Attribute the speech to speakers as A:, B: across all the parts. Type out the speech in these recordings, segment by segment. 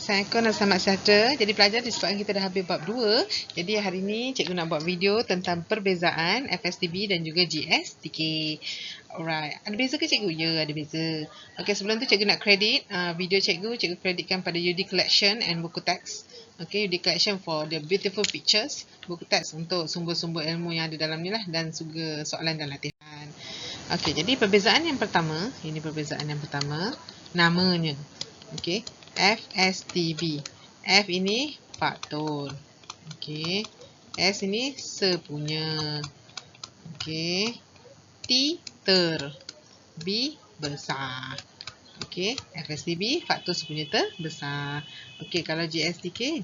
A: Assalamualaikum dan selamat sejahtera. Jadi pelajar, disebabkan kita dah habis bab 2, jadi hari ini cikgu nak buat video tentang perbezaan FSTB dan juga GSTK. Alright, ada beza ke cikgu? Ya, ada beza. Okey, sebelum tu cikgu nak kredit video cikgu kreditkan pada UD Collection and buku teks. Okey, UD Collection for the beautiful pictures, buku teks untuk sumber-sumber ilmu yang ada dalam ni lah, dan juga soalan dan latihan. Okey, jadi perbezaan yang pertama, ini perbezaan yang pertama, namanya. Okey, FSTB. F ini faktor. Okey. S ini sepunya. Okey. T ter. B besar. Okey, FSTB faktor sepunya terbesar. Okey, kalau GSTK,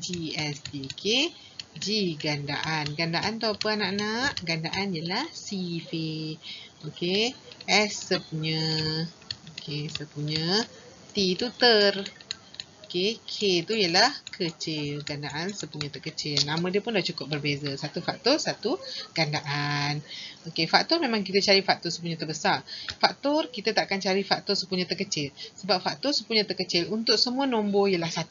A: G gandaan. Gandaan tu apa anak-anak? Gandaan ialah sifir. Okey, S sepunya. Okey, sepunya. T tu ter. Okey, K tu ialah kecil. Gandaan sepunya terkecil. Nama dia pun dah cukup berbeza. Satu faktor, satu gandaan. Okey, faktor memang kita cari faktor sepunya terbesar. Faktor kita tak akan cari faktor sepunya terkecil. Sebab faktor sepunya terkecil untuk semua nombor ialah 1.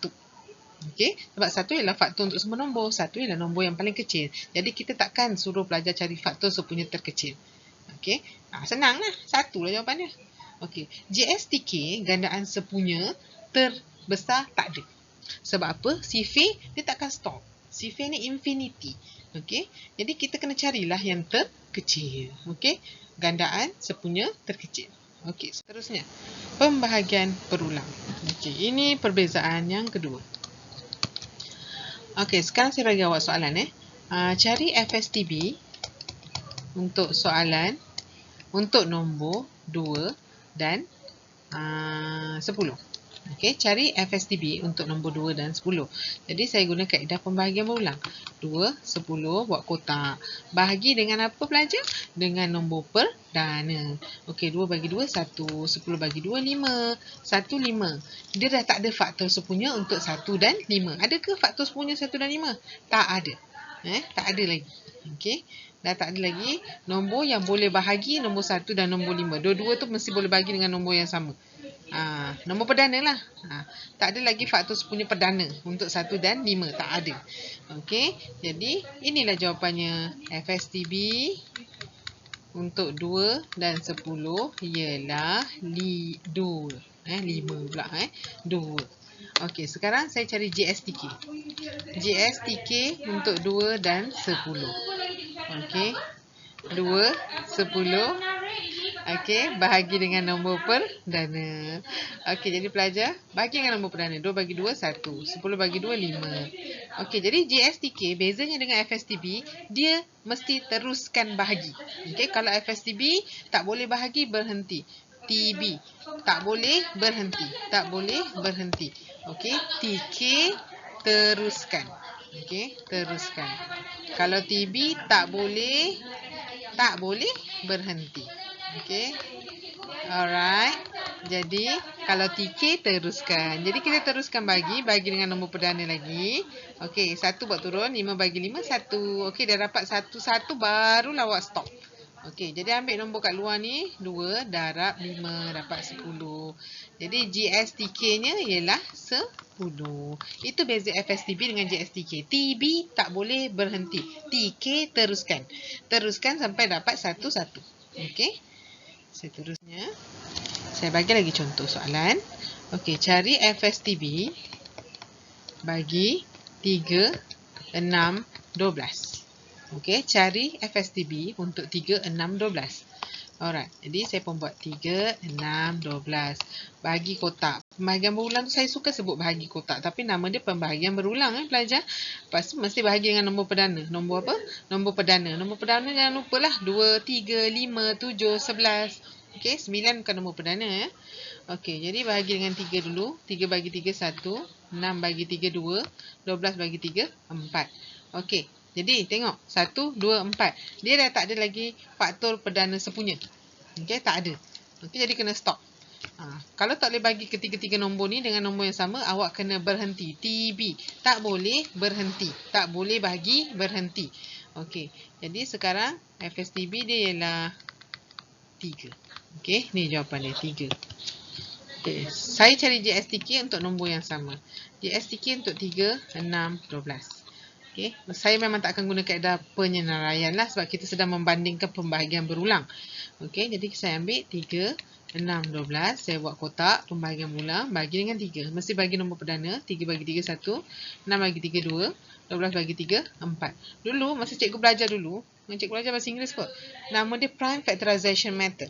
A: Okey, sebab 1 ialah faktor untuk semua nombor. 1 ialah nombor yang paling kecil. Jadi kita takkan suruh pelajar cari faktor sepunya terkecil. Okey, senanglah. 1 lah jawapannya. Okey, GSTK, gandaan sepunya terbesar, tak ada. Sebab apa? Sifir dia takkan stop. Sifir ni infinity. Okey, jadi kita kena carilah yang terkecil. Okey, gandaan sepunya terkecil. Okey, seterusnya pembahagian berulang. Okey, ini perbezaan yang kedua. Okey, sekarang saya bagi awak soalan. Cari FSTB untuk soalan untuk nombor 2 dan 10. Okey, cari FSTB untuk nombor 2 dan 10. Jadi saya guna kaedah pembahagian berulang. 2, 10 buat kotak. Bahagi dengan apa pelajar? Dengan nombor perdana. Okey, 2 bagi 2, 1. 10 bagi 2, 5. 1, 5. Dia dah tak ada faktor sepunya untuk 1 dan 5. Adakah faktor sepunya 1 dan 5? Tak ada. Tak ada lagi. Okey, dah tak ada lagi nombor yang boleh bahagi nombor 1 dan nombor 5. Dua-dua tu mesti boleh bahagi dengan nombor yang sama. Nombor perdana lah. Tak ada lagi faktor sepunya perdana untuk 1 dan 5. Tak ada. Okey, jadi inilah jawapannya. FSTB untuk 2 dan 10 ialah 5 pula. 2. Okey, sekarang saya cari GSTK. GSTK untuk 2 dan 10. Okey, 2, 10. Okey, bahagi dengan nombor perdana. Okey, jadi pelajar bahagi dengan nombor perdana. 2 bagi 2, 1. 10 bagi 2, 5. Okey, jadi GSTK bezanya dengan FSTB, dia mesti teruskan bahagi. Okey, kalau FSTB tak boleh bahagi, berhenti. TB tak boleh berhenti. Tak boleh berhenti. Okey, TK teruskan. Okey, teruskan. Kalau TB tak boleh berhenti. Okey. Alright. Jadi kalau TK teruskan. Jadi kita teruskan bagi dengan nombor perdana lagi. Okey, 1 buat turun, 5 bagi 5, 1. Okey, dah dapat 1 barulah awak stop. Okey, jadi ambil nombor kat luar ni, 2 darab 5 dapat 10. Jadi GSTK-nya ialah 10. Itu beza FSTB dengan GSTK. TB tak boleh berhenti. TK teruskan. Teruskan sampai dapat 1. Okey. Seterusnya, saya bagi lagi contoh soalan. Okey, cari FSTB bagi 3, 6, 12. Okey, cari FSTB untuk 3, 6, 12. Alright, jadi saya pun buat 3, 6, 12. Bahagi kotak. Pembahagian berulang tu saya suka sebut bahagi kotak. Tapi nama dia pembahagian berulang pelajar. Lepas tu mesti bahagi dengan nombor perdana. Nombor apa? Nombor perdana. Nombor perdana jangan lupalah. 2, 3, 5, 7, 11. Okey, 9 bukan nombor perdana. Okey, jadi bahagi dengan 3 dulu. 3 bagi 3, 1. 6 bagi 3, 2. 12 bagi 3, 4. Okey. Jadi tengok 1, 2, 4. Dia dah tak ada lagi faktor perdana sepunya. Okey, tak ada. Okey, jadi kena stop. Kalau tak boleh bagi ketiga-tiga nombor ni dengan nombor yang sama, awak kena berhenti. TB tak boleh berhenti. Tak boleh bahagi berhenti. Okey, jadi sekarang FSTB dia ialah 3. Okey, ni jawapan dia 3. Okay. Saya cari GSTK untuk nombor yang sama. GSTK untuk 3, 6, 12. Okay. Saya memang tak akan guna kaedah penyenaraian lah sebab kita sedang membandingkan pembahagian berulang. Okay. Jadi saya ambil 3, 6, 12. Saya buat kotak pembahagian berulang. Bagi dengan 3. Mesti bagi nombor perdana. 3 bagi 3, 1. 6 bagi 3, 2. 12 bagi 3, 4. Dulu, masa cikgu belajar dulu, cikgu belajar bahasa Inggeris kot, nama dia prime factorization method.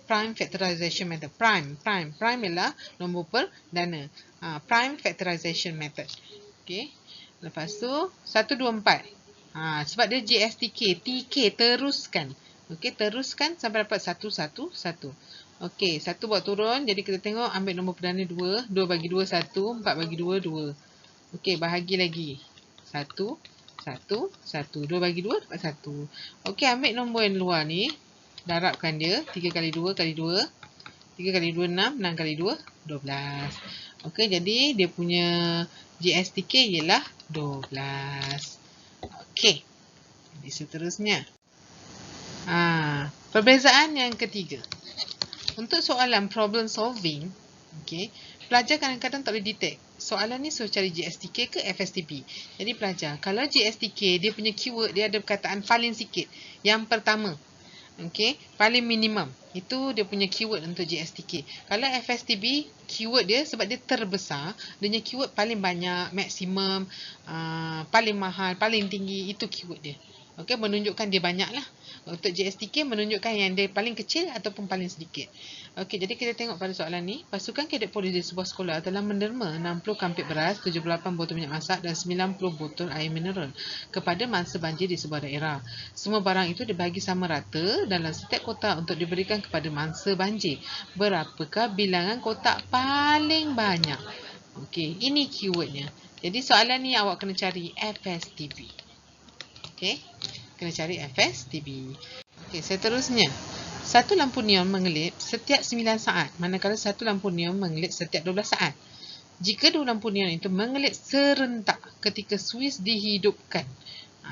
A: Prime factorization method. Prime ialah nombor perdana. Prime factorization method. Okay. Lepas tu 1, 2, 4. Sebab dia GSTK, TK teruskan. Okay, teruskan sampai dapat 1, 1, 1. Okay, 1 buat turun. Jadi kita tengok ambil nombor perdana 2. 2 bagi 2, 1. 4 bagi 2, 2. Okay, bahagi lagi. 1, 1, 1. 2 bagi 2 dapat 1. Okay, ambil nombor yang luar ni. Darabkan dia. 3 kali 2 kali 2. 3 kali 2, 6. 6 kali 2, 12. Okey, jadi dia punya GSTK ialah 12. Okey. Jadi seterusnya. Perbezaan yang ketiga. Untuk soalan problem solving, okey, pelajar kadang-kadang tak boleh detect soalan ni suruh cari GSTK ke FSTB. Jadi pelajar, kalau GSTK dia punya keyword dia ada perkataan paling sikit. Yang pertama. Okey, paling minimum. Itu dia punya keyword untuk GSTK. Kalau FSTB, keyword dia sebab dia terbesar, dia punya keyword paling banyak, maksimum, paling mahal, paling tinggi, itu keyword dia. Okey, menunjukkan dia banyak lah. Untuk GSTK menunjukkan yang dia paling kecil ataupun paling sedikit. Okey, jadi kita tengok pada soalan ni. Pasukan kadet polis di sebuah sekolah telah menderma 60 kampit beras, 78 botol minyak masak dan 90 botol air mineral kepada mangsa banjir di sebuah daerah. Semua barang itu dibagi sama rata dalam setiap kotak untuk diberikan kepada mangsa banjir. Berapakah bilangan kotak paling banyak? Okey, ini keywordnya. Jadi soalan ni awak kena cari FSTB. Okey, kena cari FSTB. Okey, seterusnya. Satu lampu neon mengelip setiap 9 saat, manakala satu lampu neon mengelip setiap 12 saat. Jika dua lampu neon itu mengelip serentak ketika suis dihidupkan.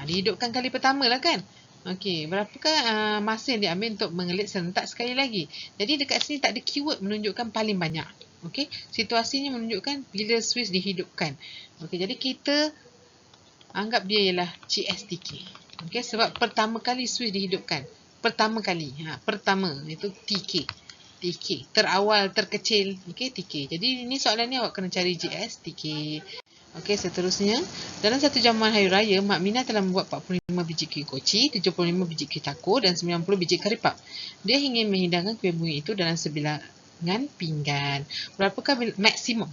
A: Dihidupkan kali pertama lah kan? Okey, berapakah masa yang diambil untuk mengelip serentak sekali lagi? Jadi dekat sini tak ada keyword menunjukkan paling banyak. Okey, situasinya menunjukkan bila suis dihidupkan. Okey, jadi kita anggap dia ialah GSTK. Okey, sebab pertama kali suis dihidupkan. Pertama kali. Pertama itu TK. TK. Terawal, terkecil. Okey, TK. Jadi ini soalan ni awak kena cari GSTK. Okey, seterusnya. Dalam satu jamuan hari raya, Mak Mina telah membuat 45 biji kuih koci, 75 biji kuih takur dan 90 biji karipap. Dia ingin menghidangkan kuih bunga itu dalam sebilangan pinggan. Berapakah maksimum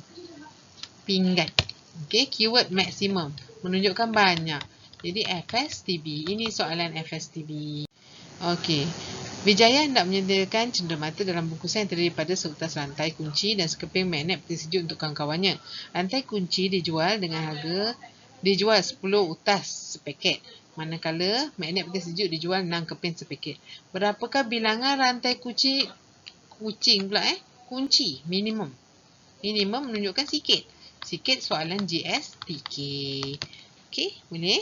A: pinggan? Okey, keyword maksimum menunjukkan banyak. Jadi FSTB. Ini soalan FSTB. Okey. Wijaya hendak menyediakan cenderamata dalam bungkusan yang terdiri pada seutas rantai kunci dan sekeping magnet peti sejuk untuk kawan-kawannya. Rantai kunci dijual dengan harga 10 utas sepaket. Manakala magnet peti sejuk dijual 6 keping sepaket. Berapakah bilangan rantai kunci minimum? Minimum menunjukkan sikit. Sikit soalan GSTK. Okey, boleh?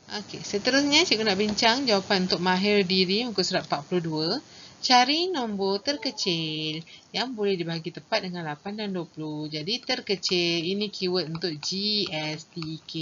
A: Okey, seterusnya cikgu nak bincang jawapan untuk mahir diri muka surat 42. Cari nombor terkecil yang boleh dibahagi tepat dengan 8 dan 20. Jadi terkecil, ini keyword untuk GSTK.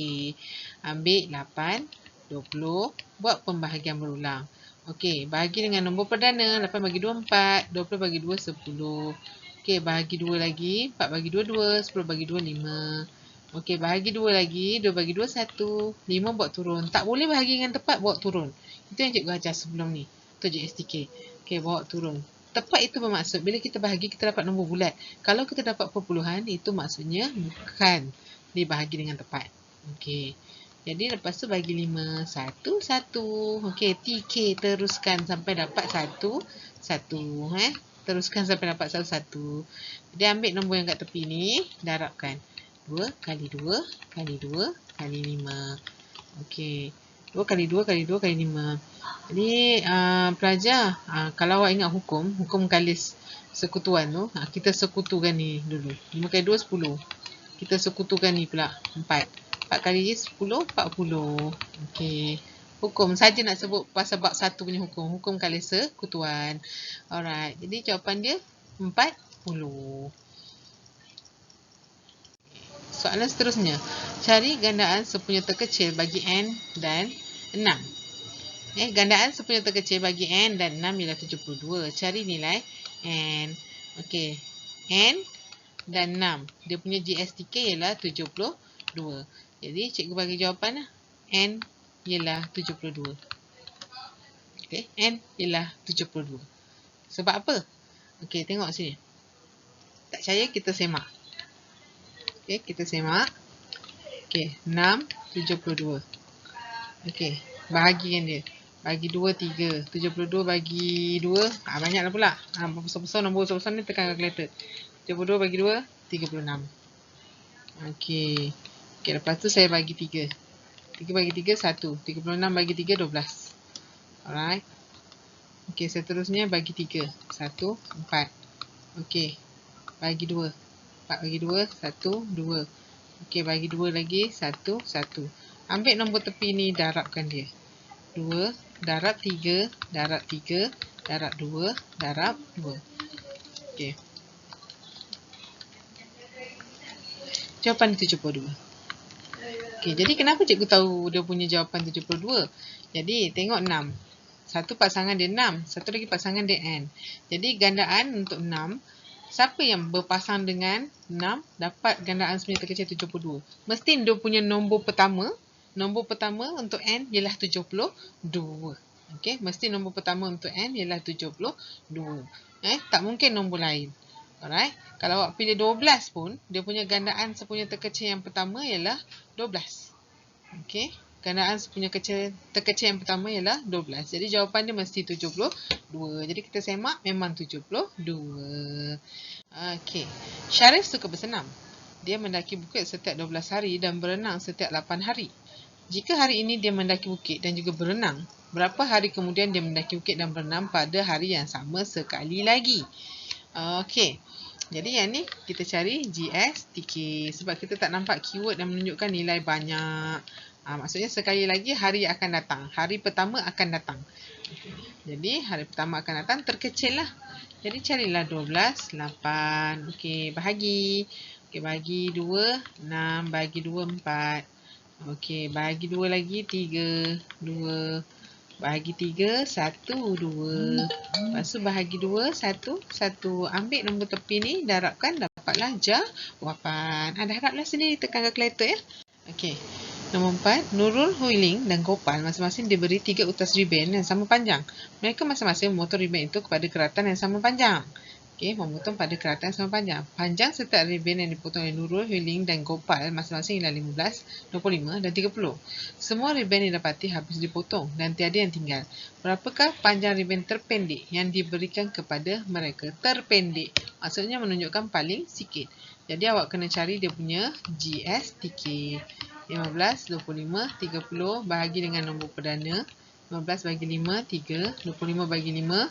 A: Ambil 8, 20, buat pembahagian berulang. Okey, bahagi dengan nombor perdana. 8 bagi 2, 4. 20 bagi 2, 10. Okey, bahagi 2 lagi. 4 bagi 2, 2. 10 bagi 2, 5. Okey, bahagi 2 lagi. 2 bagi 2, 1. 5 buat turun. Tak boleh bahagi dengan tepat, bawa turun. Itu yang cikgu ajar sebelum ni. Untuk GSTK. Okey, bawa turun. Tepat itu bermaksud bila kita bahagi, kita dapat nombor bulat. Kalau kita dapat perpuluhan, itu maksudnya bukan dibahagi dengan tepat. Okey. Jadi lepas tu bagi 5, 1, 1. Okey, TK teruskan sampai dapat 1, 1. Teruskan sampai dapat 1, 1. Jadi ambil nombor yang kat tepi ni, darabkan. 2 kali 2 kali 2 kali 5. Okey. 2 kali 2 kali 2 kali 5. Jadi pelajar, kalau awak ingat hukum kalis sekutuan tu, kita sekutukan ni dulu. 5 kali 2, 10. Kita sekutukan ni pula, 4. 4 kali 10, 40. Okey. Hukum saja nak sebut pasal bab 1 punya hukum. Hukum kalis sekutuan. Alright. Jadi jawapan dia 40. Soalan seterusnya. Cari gandaan sepunya terkecil bagi n dan 6. Gandaan sepunya terkecil bagi n dan 6 ialah 72. Cari nilai n. Okey. N dan 6. Dia punya GSTK ialah 72. Jadi cikgu bagi jawapan lah. N ialah 72. Okey, N ialah 72. Sebab apa? Okey, tengok sini. Tak percaya kita semak. Okey, kita semak. Okey, 6, 72. Okey, bahagikan dia. Bagi 2, 3. 72 bagi 2. Banyaklah pula. Besar-besar, nombor besar-besar ni tekan kalkulator. 72 bagi 2, 36. Okey. Okey, lepas tu saya bagi 3. 3 bagi 3, 1. 36 bagi 3, 12. Alright. Okey, seterusnya bagi 3. 1, 4. Okey. Bagi 2. 4 bagi 2, 1, 2. Okey, bagi 2 lagi, 1, 1. Ambil nombor tepi ni, darabkan dia. 2, darab 3, darab 3, darab 2, darab 2. Okey. Jawapan 72. Okey, jadi kenapa cikgu tahu dia punya jawapan 72? Jadi, tengok 6. Satu pasangan dia 6, satu lagi pasangan dia n. Jadi gandaan untuk 6, siapa yang berpasang dengan 6 dapat gandaan sepunya terkecil 72. Mesti dia punya nombor pertama untuk n ialah 72. Okey, mesti nombor pertama untuk n ialah 72. Tak mungkin nombor lain. Alright. Kalau awak pilih 12 pun, dia punya gandaan sepunya terkecil yang pertama ialah 12. Okey. Gandaan sepunya terkecil yang pertama ialah 12. Jadi jawapan dia mesti 72. Jadi kita semak memang 72. Okey. Syarif suka bersenam. Dia mendaki bukit setiap 12 hari dan berenang setiap 8 hari. Jika hari ini dia mendaki bukit dan juga berenang, berapa hari kemudian dia mendaki bukit dan berenang pada hari yang sama sekali lagi? Okey. Jadi yang ni kita cari GSTK. Sebab kita tak nampak keyword yang menunjukkan nilai banyak. Maksudnya sekali lagi hari akan datang. Hari pertama akan datang. Jadi hari pertama akan datang terkecil lah. Jadi carilah 12, 8. Okey, bahagi. Okey, bagi 2, 6. Bagi 2, 4. Okey, bagi 2 lagi 3, 2. Bagi 3, 1, 2. Lepas tu bahagi 2, 1, 1. Ambil nombor tepi ni, darabkan, dapatlah jawapan. Darablah sendiri, tekan kalkulator ya. Okey. Nombor 4, Nurul, Huiling dan Gopal masing-masing diberi 3 utas riben yang sama panjang. Mereka masing-masing memotong riben itu kepada keratan yang sama panjang. Okey, memotong pada keratan yang sama panjang. Panjang setiap riben yang dipotong oleh Nurul, Huiling dan Gopal masing-masing ialah 15, 25 dan 30. Semua riben yang didapati habis dipotong dan tiada yang tinggal. Berapakah panjang riben terpendek yang diberikan kepada mereka? Terpendek. Maksudnya menunjukkan paling sikit. Jadi awak kena cari dia punya GSTK. 15, 25, 30 bahagi dengan nombor perdana. 15 bagi 5, 3. 25 bagi 5.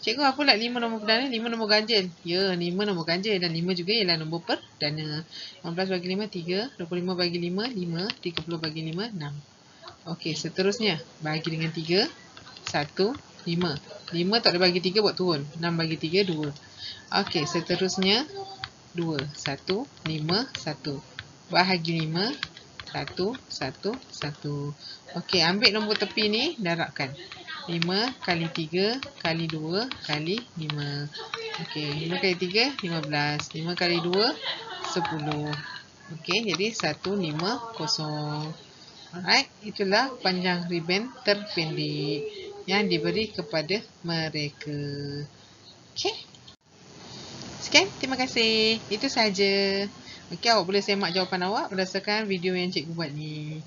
A: Cikgu apa pula 5 nombor perdana? 5 nombor ganjil. Ya, 5 nombor ganjil dan 5 juga ialah nombor perdana. 15 bagi 5, 3. 25 bagi 5, 5. 30 bagi 5, 6. Okey, seterusnya. Bahagi dengan 3. 1, 5. 5 tak boleh bagi 3 buat turun. 6 bagi 3, 2. Okey, seterusnya. 2, 1, 5, 1. Bahagi 5. 1, 1, 1. Okey, ambil nombor tepi ni, darabkan. 5 kali 3 kali 2 kali 5. Okey, 5 kali 3, 15. 5 kali 2, 10. Okey, jadi 150. Alright, itulah panjang riben terpendek yang diberi kepada mereka. Okey. Sekian, terima kasih. Itu sahaja. Okey, awak boleh semak jawapan awak berdasarkan video yang cikgu buat ni.